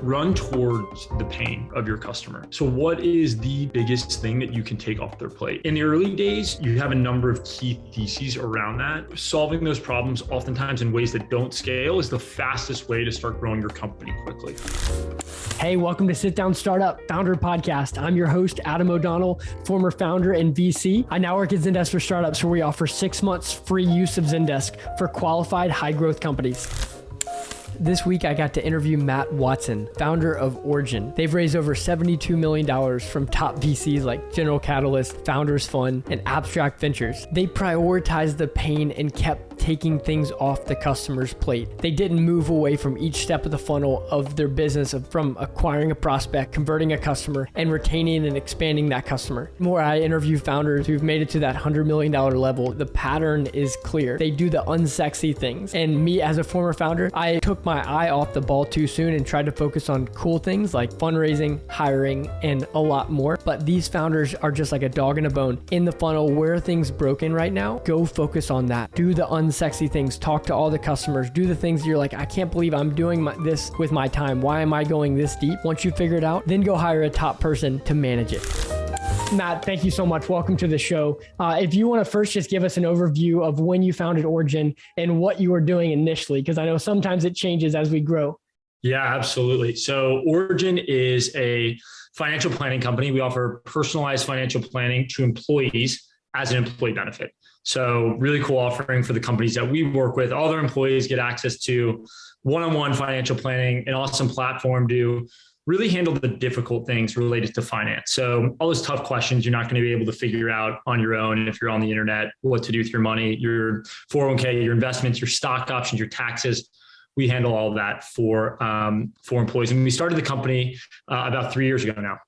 run towards the pain of your customer. So what is the biggest thing that you can take off their plate? In the early days, you have a number of key theses around that. Solving those problems oftentimes in ways that don't scale is the fastest way to start growing your company quickly. Hey, welcome to Sit Down Startup Founder Podcast. I'm your host, Adam O'Donnell, former founder and VC. I now work at Zendesk for Startups, where we offer 6 months free use of Zendesk for qualified high growth companies. This week, I got to interview Matt Watson, founder of Origin. They've raised over $72 million from top VCs like General Catalyst, Founders Fund, and Abstract Ventures. They prioritized the pain and kept taking things off the customer's plate. They didn't move away from each step of the funnel of their business, from acquiring a prospect, converting a customer, and retaining and expanding that customer. The more I interview founders who've made it to that $100 million level, the pattern is clear. They do the unsexy things. And me as a former founder, I took my eye off the ball too soon and tried to focus on cool things like fundraising, hiring, and a lot more. But these founders are just like a dog in a bone. In the funnel, where are things broken right now? Go focus on that. Do the unsexy things. Talk to all the customers. Do the things that you're like, I can't believe I'm doing this with my time. Why am I going this deep? Once you figure it out, then go hire a top person to manage it. Matt, thank you so much. Welcome to the show. If you want to first just give us an overview of when you founded Origin and what you were doing initially, because I know sometimes it changes as we grow. Yeah, absolutely. So Origin is a financial planning company. We offer personalized financial planning to employees as an employee benefit. So really cool offering for the companies that we work with. All their employees get access to one-on-one financial planning, an awesome platform to really handle the difficult things related to finance. So all those tough questions you're not going to be able to figure out on your own if you're on the internet, what to do with your money, your 401k, your investments, your stock options, your taxes. We handle all of that for employees. And we started the company about 3 years ago now.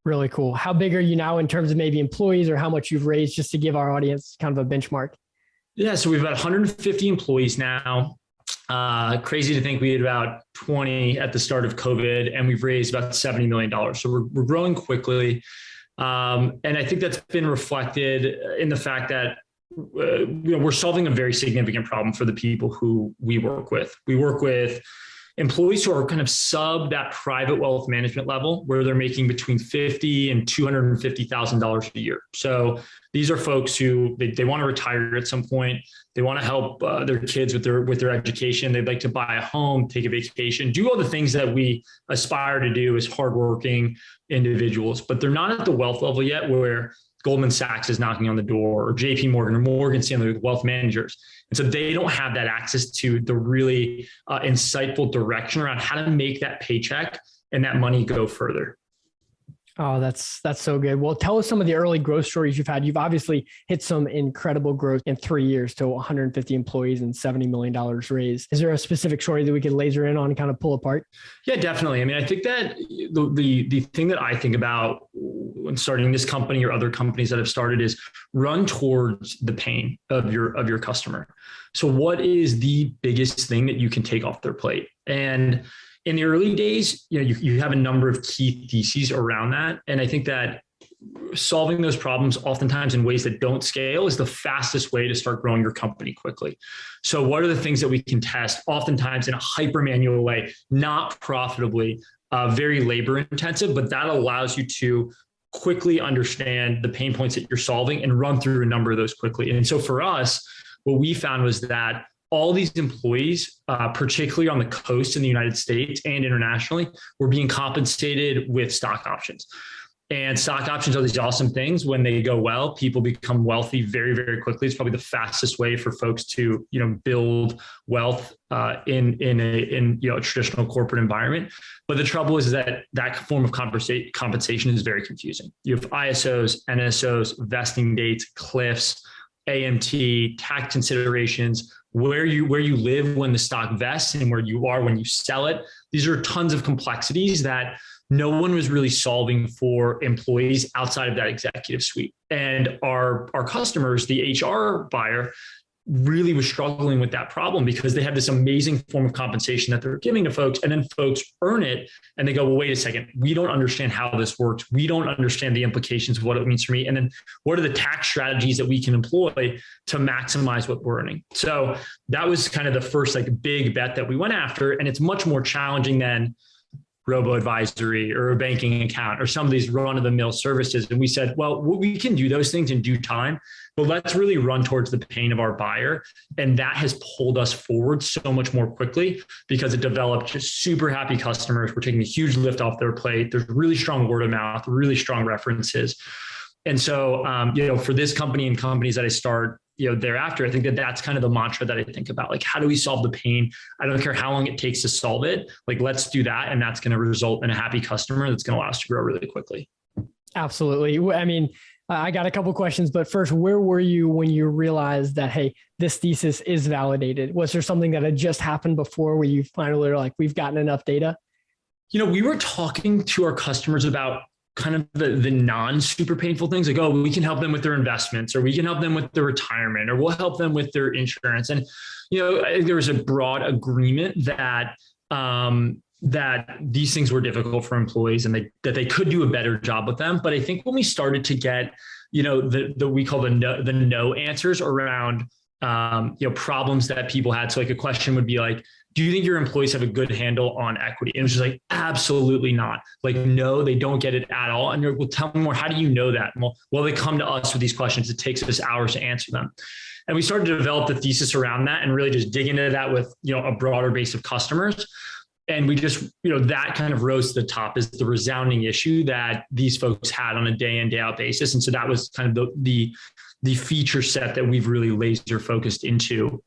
Really cool. How big are you now in terms of maybe employees or how much you've raised, just to give our audience kind of a benchmark? Yeah, so we've got 150 employees now. Crazy to think we had about 20 at the start of COVID, and we've raised about $70 million. So we're growing quickly. And I think that's been reflected in the fact that we're solving a very significant problem for the people who we work with. We work with employees who are kind of sub that private wealth management level, where they're making between $50,000 and $250,000 a year. So these are folks who they want to retire at some point. They want to help their kids with their education. They'd like to buy a home, take a vacation, do all the things that we aspire to do as hardworking individuals. But they're not at the wealth level yet where Goldman Sachs is knocking on the door, or JP Morgan or Morgan Stanley with wealth managers. And so they don't have that access to the really insightful direction around how to make that paycheck and that money go further. Oh, that's so good. Well, tell us some of the early growth stories you've had. You've obviously hit some incredible growth in 3 years to 150 employees and $70 million raised. Is there a specific story that we could laser in on and kind of pull apart? Yeah, definitely. I mean, I think that the thing that I think about when starting this company or other companies that have started is run towards the pain of your customer. So what is the biggest thing that you can take off their plate? And in the early days, you have a number of key theses around that. And I think that solving those problems oftentimes in ways that don't scale is the fastest way to start growing your company quickly. So what are the things that we can test oftentimes in a hyper manual way, not profitably, very labor intensive, but that allows you to quickly understand the pain points that you're solving and run through a number of those quickly. And so for us, what we found was that all these employees, particularly on the coast in the United States and internationally, were being compensated with stock options. And stock options are these awesome things. When they go well, people become wealthy very, very quickly. It's probably the fastest way for folks to, build wealth in a traditional corporate environment. But the trouble is that form of compensation is very confusing. You have ISOs, NSOs, vesting dates, cliffs, AMT, tax considerations, where you live when the stock vests and where you are when you sell it. These are tons of complexities that no one was really solving for employees outside of that executive suite. And our customers, the HR buyer, really was struggling with that problem because they had this amazing form of compensation that they're giving to folks, and then folks earn it and they go, well, wait a second, we don't understand how this works. We don't understand the implications of what it means for me. And then what are the tax strategies that we can employ to maximize what we're earning? So that was kind of the first like big bet that we went after. And it's much more challenging than robo-advisory or a banking account or some of these run-of-the-mill services. And we said, well, we can do those things in due time, but let's really run towards the pain of our buyer. And that has pulled us forward so much more quickly because it developed just super happy customers. We're taking a huge lift off their plate. There's really strong word of mouth, really strong references. And so, for this company and companies that I start, thereafter, I think that that's kind of the mantra that I think about. Like, how do we solve the pain? I don't care how long it takes to solve it. Like, let's do that. And that's going to result in a happy customer that's going to allow us to grow really quickly. Absolutely. I mean, I got a couple of questions, but first, where were you when you realized that, hey, this thesis is validated? Was there something that had just happened before where you finally were like, we've gotten enough data? We were talking to our customers about kind of the non-super painful things, like, oh, we can help them with their investments, or we can help them with their retirement, or we'll help them with their insurance. And, I think there was a broad agreement that these things were difficult for employees and that they could do a better job with them. But I think when we started to get, we call the no answers around, problems that people had. So like a question would be like, do you think your employees have a good handle on equity? And it was just like, absolutely not. Like, no, they don't get it at all. And you're like, well, tell me more. How do you know that? And well, they come to us with these questions. It takes us hours to answer them. And we started to develop the thesis around that and really just dig into that with, a broader base of customers. And we just, that kind of rose to the top as the resounding issue that these folks had on a day in, day out basis. And so that was kind of the feature set that we've really laser focused into.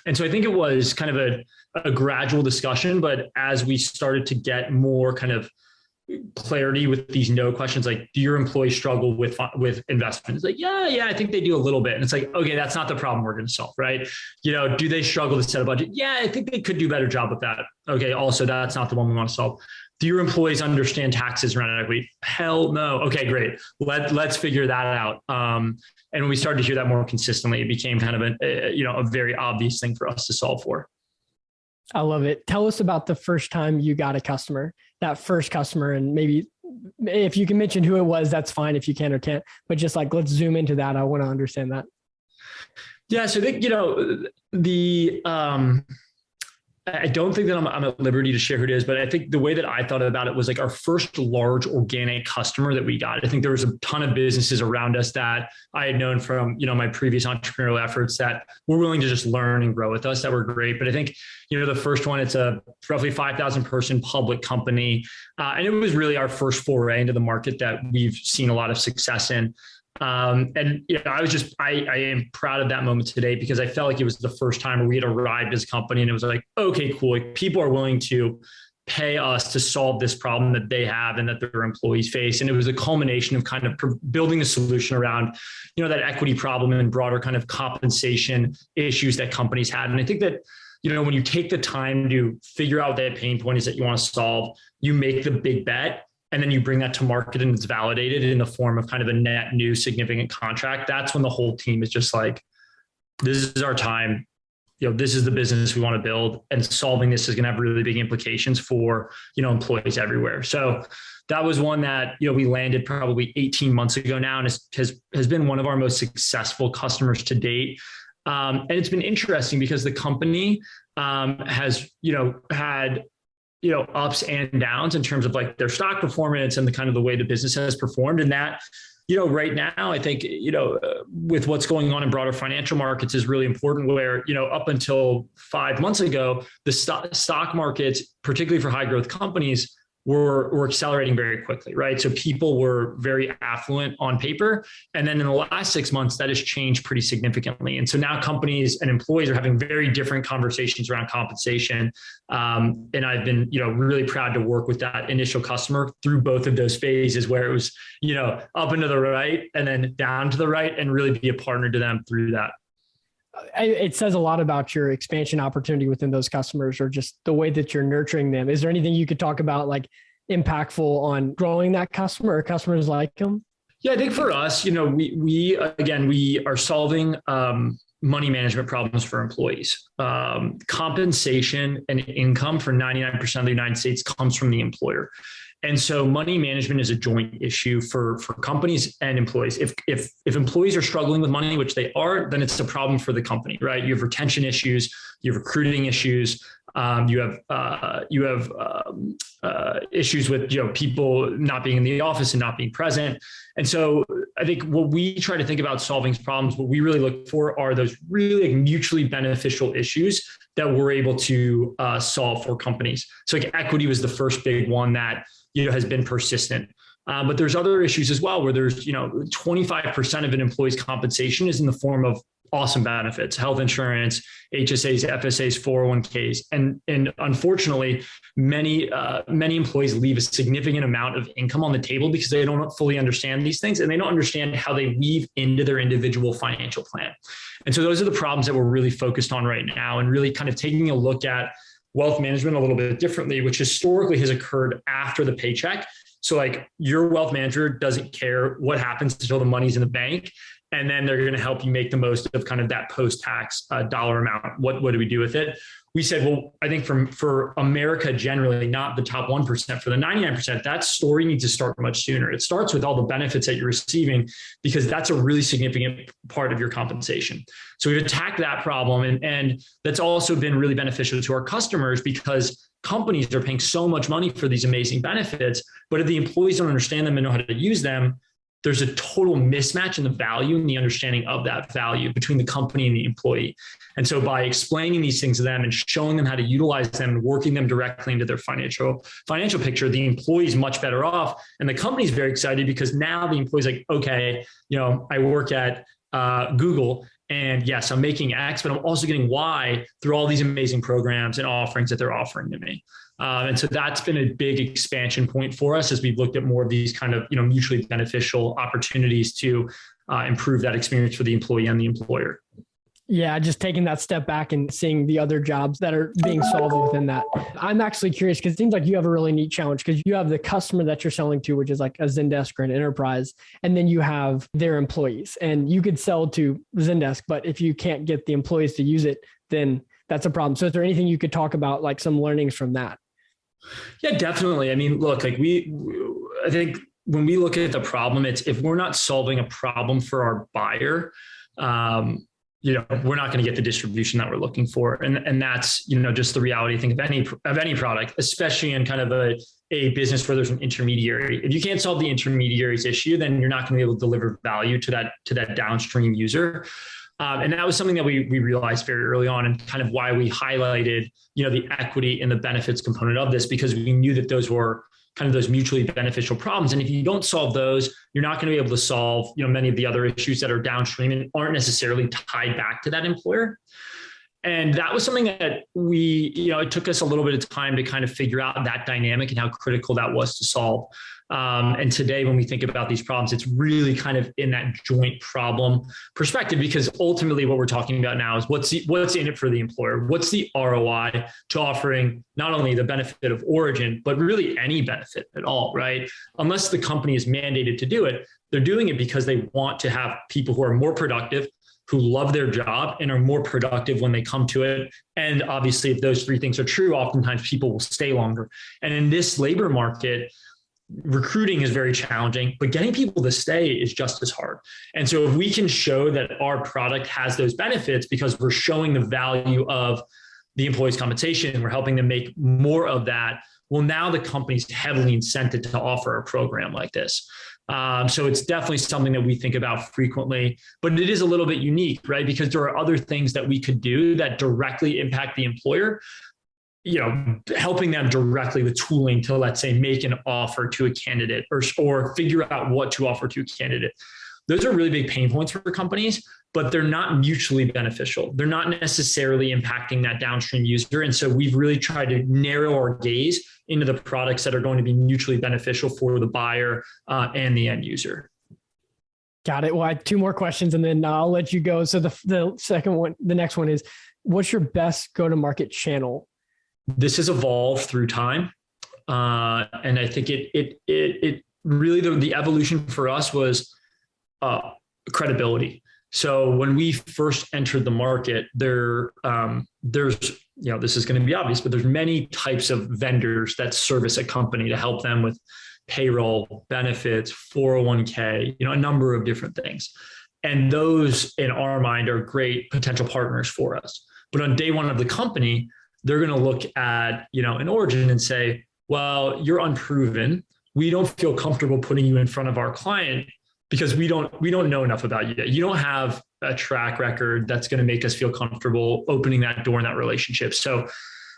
And so I think it was kind of a gradual discussion, but as we started to get more kind of clarity with these no questions, like, do your employees struggle with investment? It's like, yeah, I think they do a little bit. And it's like, okay, that's not the problem we're going to solve, right? Do they struggle to set a budget? Yeah, I think they could do a better job with that. Okay, also, that's not the one we want to solve. Do your employees understand taxes around equity? Hell no. Okay, great. Let's figure that out. And when we started to hear that more consistently, it became kind of a very obvious thing for us to solve for. I love it. Tell us about the first time you got a customer, that first customer, and maybe if you can mention who it was, that's fine if you can or can't, but just like, let's zoom into that. I want to understand that. Yeah. So I think, I don't think that I'm at liberty to share who it is, but I think the way that I thought about it was like our first large organic customer that we got. I think there was a ton of businesses around us that I had known from, my previous entrepreneurial efforts that were willing to just learn and grow with us. That were great. But I think, the first one, it's a roughly 5,000 person public company. And it was really our first foray into the market that we've seen a lot of success in. I am proud of that moment today because I felt like it was the first time where we had arrived as a company and it was like, okay, cool. Like, people are willing to pay us to solve this problem that they have and that their employees face. And it was a culmination of kind of building a solution around, that equity problem and broader kind of compensation issues that companies had. And I think that, when you take the time to figure out what that pain point is that you want to solve, you make the big bet. And then you bring that to market and it's validated in the form of kind of a net new significant contract. That's when the whole team is just like, this is our time. This is the business we want to build, and solving this is going to have really big implications for, employees everywhere. So that was one that, we landed probably 18 months ago now, and has been one of our most successful customers to date. And it's been interesting because the company has, had ups and downs in terms of like their stock performance and the kind of the way the business has performed. And that, right now, I think, with what's going on in broader financial markets is really important where, up until 5 months ago, the stock markets, particularly for high growth companies, were accelerating very quickly, right? So people were very affluent on paper. And then in the last 6 months, that has changed pretty significantly. And so now companies and employees are having very different conversations around compensation. And I've been, really proud to work with that initial customer through both of those phases where it was, up and to the right and then down to the right, and really be a partner to them through that. It says a lot about your expansion opportunity within those customers, or just the way that you're nurturing them. Is there anything you could talk about, like impactful on growing that customer or customers like them? Yeah, I think for us, we are solving money management problems for employees. Compensation and income for 99% of the United States comes from the employer. And so money management is a joint issue for companies and employees. If employees are struggling with money, which they are, then it's a problem for the company, right? You have retention issues, you have recruiting issues, you have issues with people not being in the office and not being present. And so I think what we try to think about solving problems, what we really look for are those really mutually beneficial issues that we're able to solve for companies. So like equity was the first big one that has been persistent. But there's other issues as well, where there's 25% of an employee's compensation is in the form of awesome benefits, health insurance, HSAs, FSAs, 401ks. And unfortunately, many employees leave a significant amount of income on the table because they don't fully understand these things, and they don't understand how they weave into their individual financial plan. And so those are the problems that we're really focused on right now, and really kind of taking a look at wealth management a little bit differently, which historically has occurred after the paycheck. So like your wealth manager doesn't care what happens until the money's in the bank. And then they're going to help you make the most of kind of that post-tax dollar amount. What do we do with it? We said, well, I think for America generally, not the top 1%, for the 99%, that story needs to start much sooner. It starts with all the benefits that you're receiving, because that's a really significant part of your compensation. So we've attacked that problem. And that's also been really beneficial to our customers, because companies are paying so much money for these amazing benefits, but if the employees don't understand them and know how to use them, there's a total mismatch in the value and the understanding of that value between the company and the employee. And so by explaining these things to them and showing them how to utilize them and working them directly into their financial picture, the employee is much better off. And the company's very excited, because now the employee's like, okay, I work at Google, and yes, I'm making X, but I'm also getting Y through all these amazing programs and offerings that they're offering to me. And so that's been a big expansion point for us as we've looked at more of these kind of mutually beneficial opportunities to improve that experience for the employee and the employer. Yeah, just taking that step back and seeing the other jobs that are being solved within that. I'm actually curious, because it seems like you have a really neat challenge, because you have the customer that you're selling to, which is like a Zendesk or an enterprise, and then you have their employees. And you could sell to Zendesk, but if you can't get the employees to use it, then that's a problem. So is there anything you could talk about, like some learnings from that? Yeah, definitely. I mean, look, I think when we look at the problem, it's if we're not solving a problem for our buyer, we're not going to get the distribution that we're looking for. And that's, just the reality, I think, of any product, especially in kind of a business where there's an intermediary. If you can't solve the intermediary's issue, then you're not going to be able to deliver value to that downstream user. And that was something that we realized very early on, and kind of why we highlighted, the equity and the benefits component of this, because we knew that those were kind of those mutually beneficial problems. And if you don't solve those, you're not going to be able to solve, many of the other issues that are downstream and aren't necessarily tied back to that employer. And that was something that it took us a little bit of time to kind of figure out that dynamic and how critical that was to solve. And today, when we think about these problems, it's really kind of in that joint problem perspective, because ultimately what we're talking about now is what's in it for the employer? What's the ROI to offering not only the benefit of origin, but really any benefit at all, right? Unless the company is mandated to do it, they're doing it because they want to have people who are more productive, who love their job and are more productive when they come to it. And obviously, if those three things are true, oftentimes people will stay longer. And in this labor market, recruiting is very challenging, but getting people to stay is just as hard. And so if we can show that our product has those benefits because we're showing the value of the employee's compensation and we're helping them make more of that, well, now the company's heavily incented to offer a program like this. So it's definitely something that we think about frequently, but it is a little bit unique, right? Because there are other things that we could do that directly impact the employer, helping them directly with tooling to, let's say, make an offer to a candidate or figure out what to offer to a candidate. Those are really big pain points for companies, but they're not mutually beneficial. They're not necessarily impacting that downstream user. And so we've really tried to narrow our gaze into the products that are going to be mutually beneficial for the buyer and the end user. Got it. Well, I have two more questions and then I'll let you go. So the next one is, what's your best go-to-market channel? This has evolved through time. And I think it really, the evolution for us was credibility. So when we first entered the market, there's, this is going to be obvious, but there's many types of vendors that service a company to help them with payroll, benefits, 401k, a number of different things. And those in our mind are great potential partners for us. But on day one of the company, they're going to look at, an Origin and say, well, you're unproven. We don't feel comfortable putting you in front of our client because we don't know enough about you yet. You don't have a track record that's going to make us feel comfortable opening that door in that relationship. So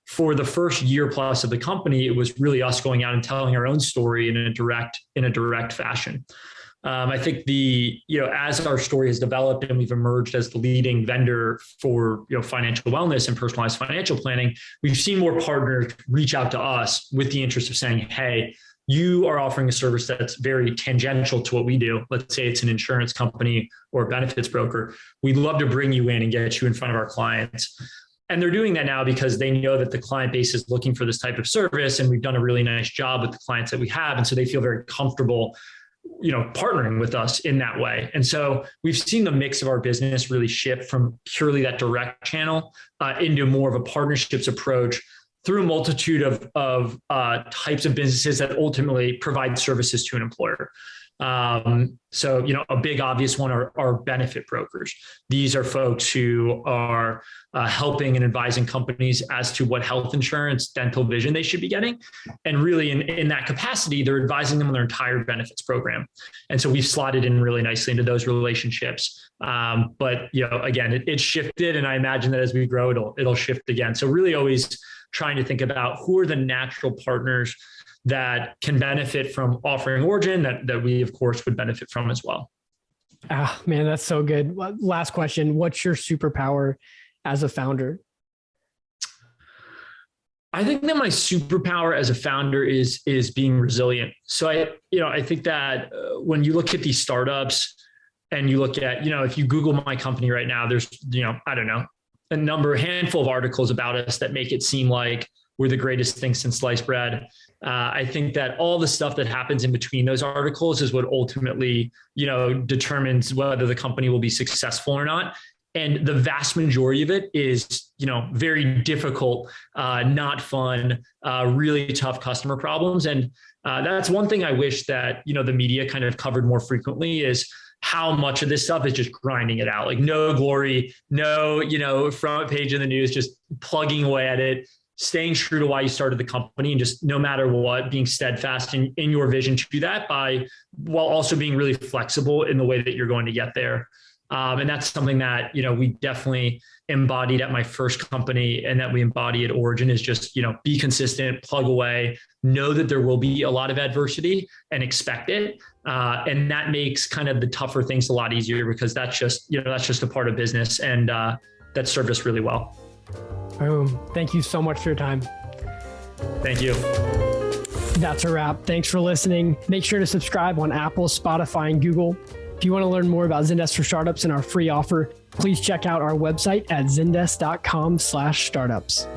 for the first year plus of the company, it was really us going out and telling our own story in a direct fashion. I think as our story has developed and we've emerged as the leading vendor for financial wellness and personalized financial planning, we've seen more partners reach out to us with the interest of saying, hey, you are offering a service that's very tangential to what we do. Let's say it's an insurance company or a benefits broker. We'd love to bring you in and get you in front of our clients. And they're doing that now because they know that the client base is looking for this type of service. And we've done a really nice job with the clients that we have. And so they feel very comfortable, partnering with us in that way. And so we've seen the mix of our business really shift from purely that direct channel into more of a partnerships approach through a multitude of types of businesses that ultimately provide services to an employer. So, a big obvious one are benefit brokers. These are folks who are helping and advising companies as to what health insurance, dental, vision they should be getting. And really in that capacity, they're advising them on their entire benefits program. And so we've slotted in really nicely into those relationships. But, again, it shifted. And I imagine that as we grow, it'll shift again. So really always trying to think about who are the natural partners that can benefit from offering Origin that we, of course, would benefit from as well. Ah, man, that's so good. Last question. What's your superpower as a founder? I think that my superpower as a founder is being resilient. So I think that when you look at these startups and you look at, if you Google my company right now, there's, I don't know, a handful of articles about us that make it seem like we're the greatest thing since sliced bread. I think that all the stuff that happens in between those articles is what ultimately, determines whether the company will be successful or not. And the vast majority of it is, very difficult, not fun, really tough customer problems. And that's one thing I wish that, the media kind of covered more frequently is how much of this stuff is just grinding it out. Like no glory, no, front page in the news, just plugging away at it, staying true to why you started the company and just no matter what, being steadfast in your vision to do that while also being really flexible in the way that you're going to get there. And that's something that, we definitely embodied at my first company and that we embody at Origin is just, be consistent, plug away, know that there will be a lot of adversity and expect it. And that makes kind of the tougher things a lot easier because that's just a part of business and that served us really well. Boom. Thank you so much for your time. Thank you. That's a wrap. Thanks for listening. Make sure to subscribe on Apple, Spotify, and Google. If you want to learn more about Zendesk for Startups and our free offer, please check out our website at zendesk.com/startups.